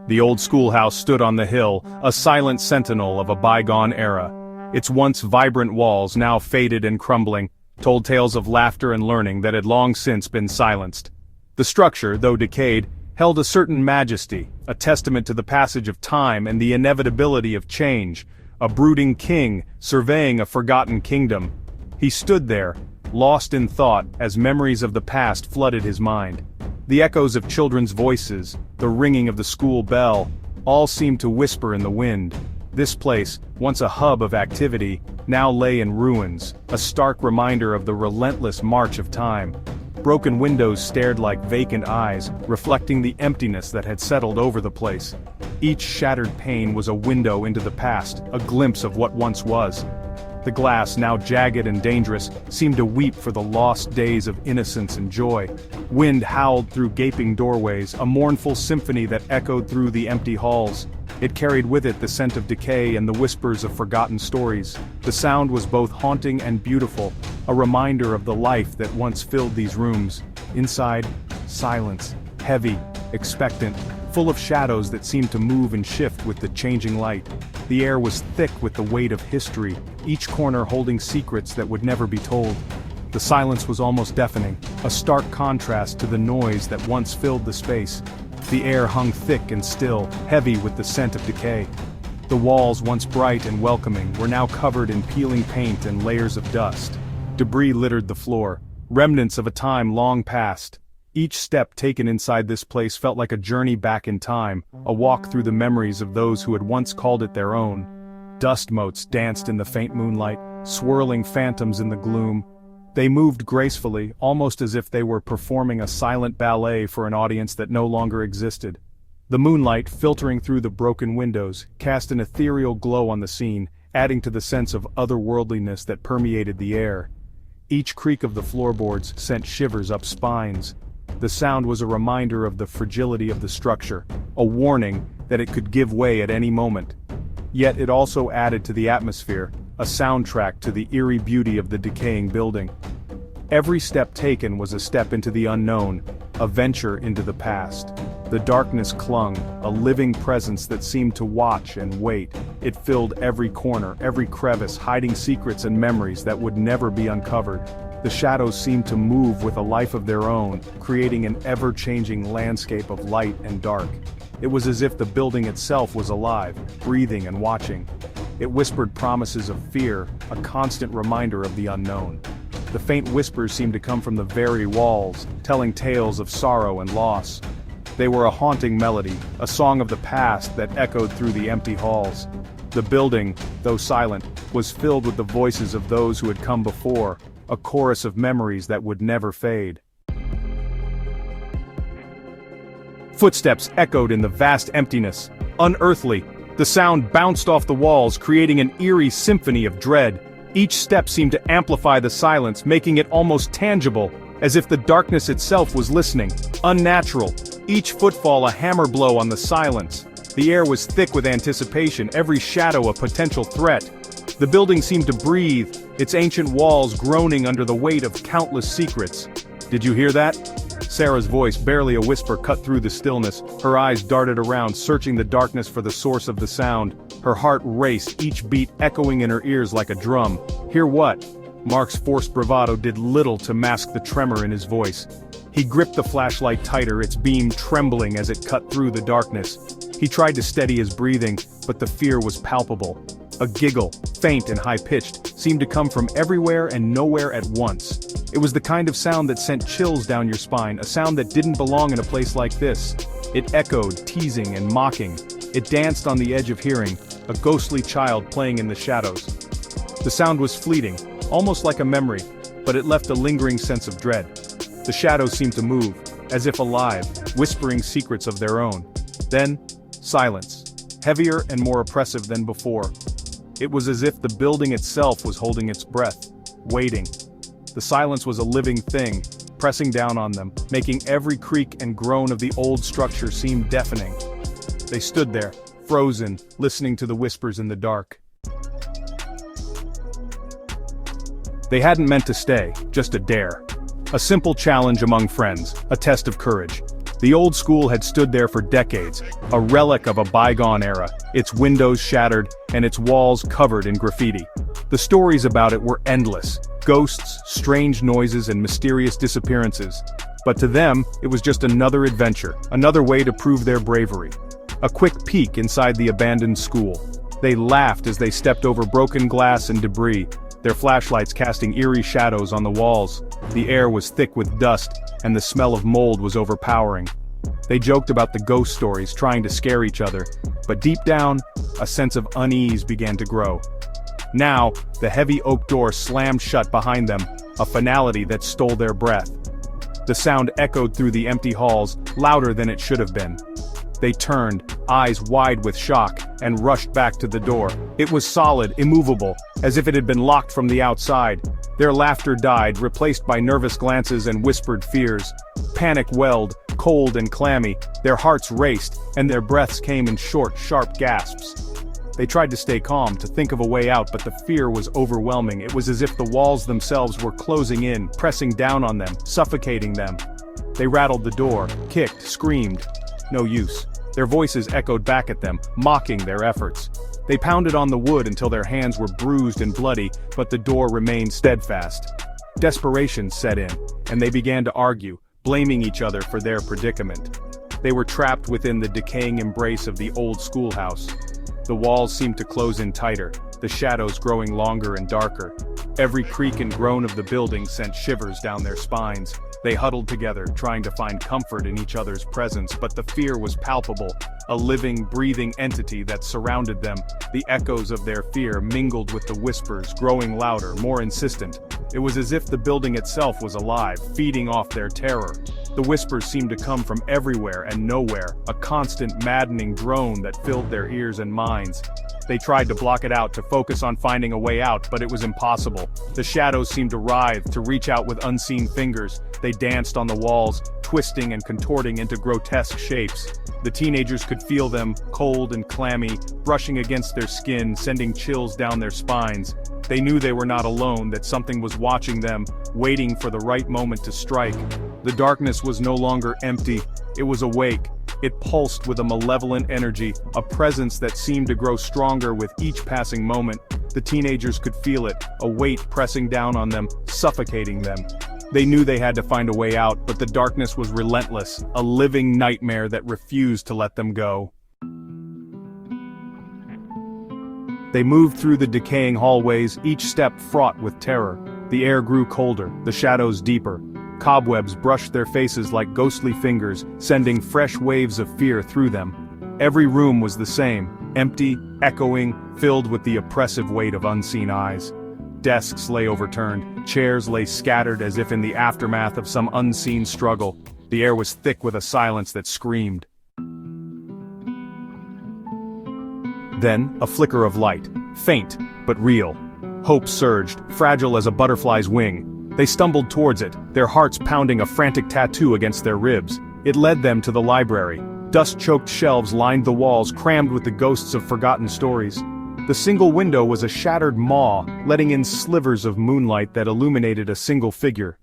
The old schoolhouse stood on the hill, a silent sentinel of a bygone era. Its once vibrant walls, now faded and crumbling, told tales of laughter and learning that had long since been silenced. The structure, though decayed, held a certain majesty, a testament to the passage of time and the inevitability of change, a brooding king surveying a forgotten kingdom. He stood there, lost in thought as memories of the past flooded his mind. The echoes of children's voices, the ringing of the school bell, all seemed to whisper in the wind. This place, once a hub of activity, now lay in ruins, a stark reminder of the relentless march of time. Broken windows stared like vacant eyes, reflecting the emptiness that had settled over the place. Each shattered pane was a window into the past, a glimpse of what once was. The glass, now jagged and dangerous, seemed to weep for the lost days of innocence and joy. Wind howled through gaping doorways, a mournful symphony that echoed through the empty halls. It carried with it the scent of decay and the whispers of forgotten stories. The sound was both haunting and beautiful, a reminder of the life that once filled these rooms. Inside, silence, heavy, expectant, full of shadows that seemed to move and shift with the changing light. The air was thick with the weight of history, each corner holding secrets that would never be told. The silence was almost deafening, a stark contrast to the noise that once filled the space. The air hung thick and still, heavy with the scent of decay. The walls, once bright and welcoming, were now covered in peeling paint and layers of dust. Debris littered the floor, remnants of a time long past. Each step taken inside this place felt like a journey back in time, a walk through the memories of those who had once called it their own. Dust motes danced in the faint moonlight, swirling phantoms in the gloom. They moved gracefully, almost as if they were performing a silent ballet for an audience that no longer existed. The moonlight, filtering through the broken windows, cast an ethereal glow on the scene, adding to the sense of otherworldliness that permeated the air. Each creak of the floorboards sent shivers up spines. The sound was a reminder of the fragility of the structure, a warning that it could give way at any moment. Yet it also added to the atmosphere, a soundtrack to the eerie beauty of the decaying building. Every step taken was a step into the unknown, a venture into the past. The darkness clung, a living presence that seemed to watch and wait. It filled every corner, every crevice, hiding secrets and memories that would never be uncovered. The shadows seemed to move with a life of their own, creating an ever-changing landscape of light and dark. It was as if the building itself was alive, breathing and watching. It whispered promises of fear, a constant reminder of the unknown. The faint whispers seemed to come from the very walls, telling tales of sorrow and loss. They were a haunting melody, a song of the past that echoed through the empty halls. The building, though silent, was filled with the voices of those who had come before, a chorus of memories that would never fade. Footsteps echoed in the vast emptiness. Unearthly, the sound bounced off the walls, creating an eerie symphony of dread. Each step seemed to amplify the silence, making it almost tangible, as if the darkness itself was listening. Unnatural, each footfall a hammer blow on the silence. The air was thick with anticipation, every shadow a potential threat. The building seemed to breathe, its ancient walls groaning under the weight of countless secrets. "Did you hear that?" Sarah's voice, barely a whisper, cut through the stillness. Her eyes darted around, searching the darkness for the source of the sound. Her heart raced, each beat echoing in her ears like a drum. "Hear what?" Mark's forced bravado did little to mask the tremor in his voice. He gripped the flashlight tighter, its beam trembling as it cut through the darkness. He tried to steady his breathing, but the fear was palpable. A giggle, faint and high-pitched, seemed to come from everywhere and nowhere at once. It was the kind of sound that sent chills down your spine, a sound that didn't belong in a place like this. It echoed, teasing and mocking. It danced on the edge of hearing, a ghostly child playing in the shadows. The sound was fleeting, almost like a memory, but it left a lingering sense of dread. The shadows seemed to move, as if alive, whispering secrets of their own. Then, silence, heavier and more oppressive than before. It was as if the building itself was holding its breath, waiting. The silence was a living thing, pressing down on them, making every creak and groan of the old structure seem deafening. They stood there, frozen, listening to the whispers in the dark. They hadn't meant to stay, just a dare. A simple challenge among friends, a test of courage. The old school had stood there for decades, a relic of a bygone era, its windows shattered, and its walls covered in graffiti. The stories about it were endless: ghosts, strange noises, and mysterious disappearances. But to them, it was just another adventure, another way to prove their bravery. A quick peek inside the abandoned school. They laughed as they stepped over broken glass and debris, their flashlights casting eerie shadows on the walls. The air was thick with dust, and the smell of mold was overpowering. They joked about the ghost stories, trying to scare each other, but deep down, a sense of unease began to grow. Now, the heavy oak door slammed shut behind them, a finality that stole their breath. The sound echoed through the empty halls, louder than it should have been. They turned, eyes wide with shock, and rushed back to the door. It was solid, immovable, as if it had been locked from the outside. Their laughter died, replaced by nervous glances and whispered fears. Panic welled, cold and clammy, their hearts raced, and their breaths came in short, sharp gasps. They tried to stay calm, to think of a way out, but the fear was overwhelming. It was as if the walls themselves were closing in, pressing down on them, suffocating them. They rattled the door, kicked, screamed. No use. Their voices echoed back at them, mocking their efforts. They pounded on the wood until their hands were bruised and bloody, but the door remained steadfast. Desperation set in, and they began to argue, blaming each other for their predicament. They were trapped within the decaying embrace of the old schoolhouse. The walls seemed to close in tighter, the shadows growing longer and darker. Every creak and groan of the building sent shivers down their spines. They huddled together, trying to find comfort in each other's presence, but the fear was palpable, a living, breathing entity that surrounded them. The echoes of their fear mingled with the whispers, growing louder, more insistent. It was as if the building itself was alive, feeding off their terror. The whispers seemed to come from everywhere and nowhere, a constant, maddening drone that filled their ears and minds. They tried to block it out, to focus on finding a way out, but it was impossible. The shadows seemed to writhe, to reach out with unseen fingers. They danced on the walls, twisting and contorting into grotesque shapes. The teenagers could feel them, cold and clammy, brushing against their skin, sending chills down their spines. They knew they were not alone, that something was watching them, waiting for the right moment to strike. The darkness was no longer empty, it was awake. It pulsed with a malevolent energy, a presence that seemed to grow stronger with each passing moment. The teenagers could feel it, a weight pressing down on them, suffocating them. They knew they had to find a way out, but the darkness was relentless, a living nightmare that refused to let them go. They moved through the decaying hallways, each step fraught with terror. The air grew colder, the shadows deeper. Cobwebs brushed their faces like ghostly fingers, sending fresh waves of fear through them. Every room was the same, empty, echoing, filled with the oppressive weight of unseen eyes. Desks lay overturned, chairs lay scattered as if in the aftermath of some unseen struggle. The air was thick with a silence that screamed. Then, a flicker of light, faint, but real. Hope surged, fragile as a butterfly's wing. They stumbled towards it, their hearts pounding a frantic tattoo against their ribs. It led them to the library. Dust-choked shelves lined the walls, crammed with the ghosts of forgotten stories. The single window was a shattered maw, letting in slivers of moonlight that illuminated a single figure.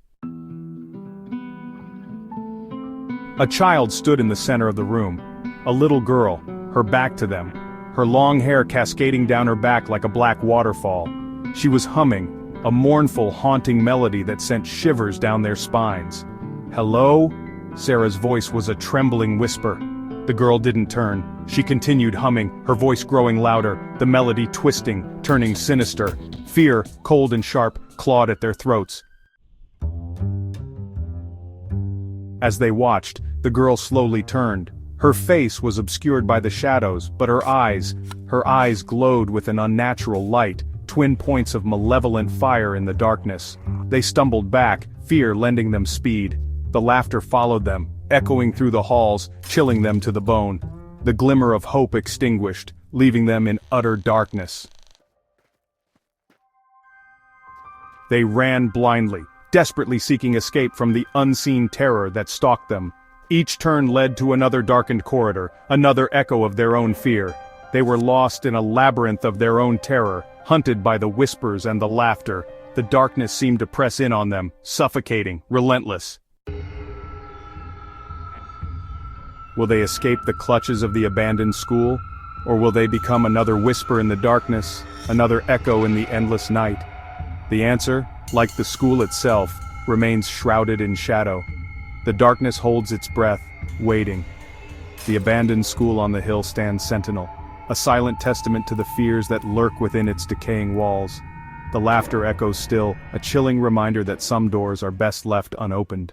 A child stood in the center of the room. A little girl, her back to them, her long hair cascading down her back like a black waterfall. She was humming, a mournful, haunting melody that sent shivers down their spines. "Hello?" Sarah's voice was a trembling whisper. The girl didn't turn. She continued humming, her voice growing louder, the melody twisting, turning sinister. Fear, cold and sharp, clawed at their throats. As they watched, the girl slowly turned. Her face was obscured by the shadows, but her eyes glowed with an unnatural light, twin points of malevolent fire in the darkness. They stumbled back, fear lending them speed. The laughter followed them, echoing through the halls, chilling them to the bone. The glimmer of hope extinguished, leaving them in utter darkness. They ran blindly, desperately seeking escape from the unseen terror that stalked them. Each turn led to another darkened corridor, another echo of their own fear. They were lost in a labyrinth of their own terror, hunted by the whispers and the laughter. The darkness seemed to press in on them, suffocating, relentless. Will they escape the clutches of the abandoned school? Or will they become another whisper in the darkness, another echo in the endless night? The answer, like the school itself, remains shrouded in shadow. The darkness holds its breath, waiting. The abandoned school on the hill stands sentinel, a silent testament to the fears that lurk within its decaying walls. The laughter echoes still, a chilling reminder that some doors are best left unopened.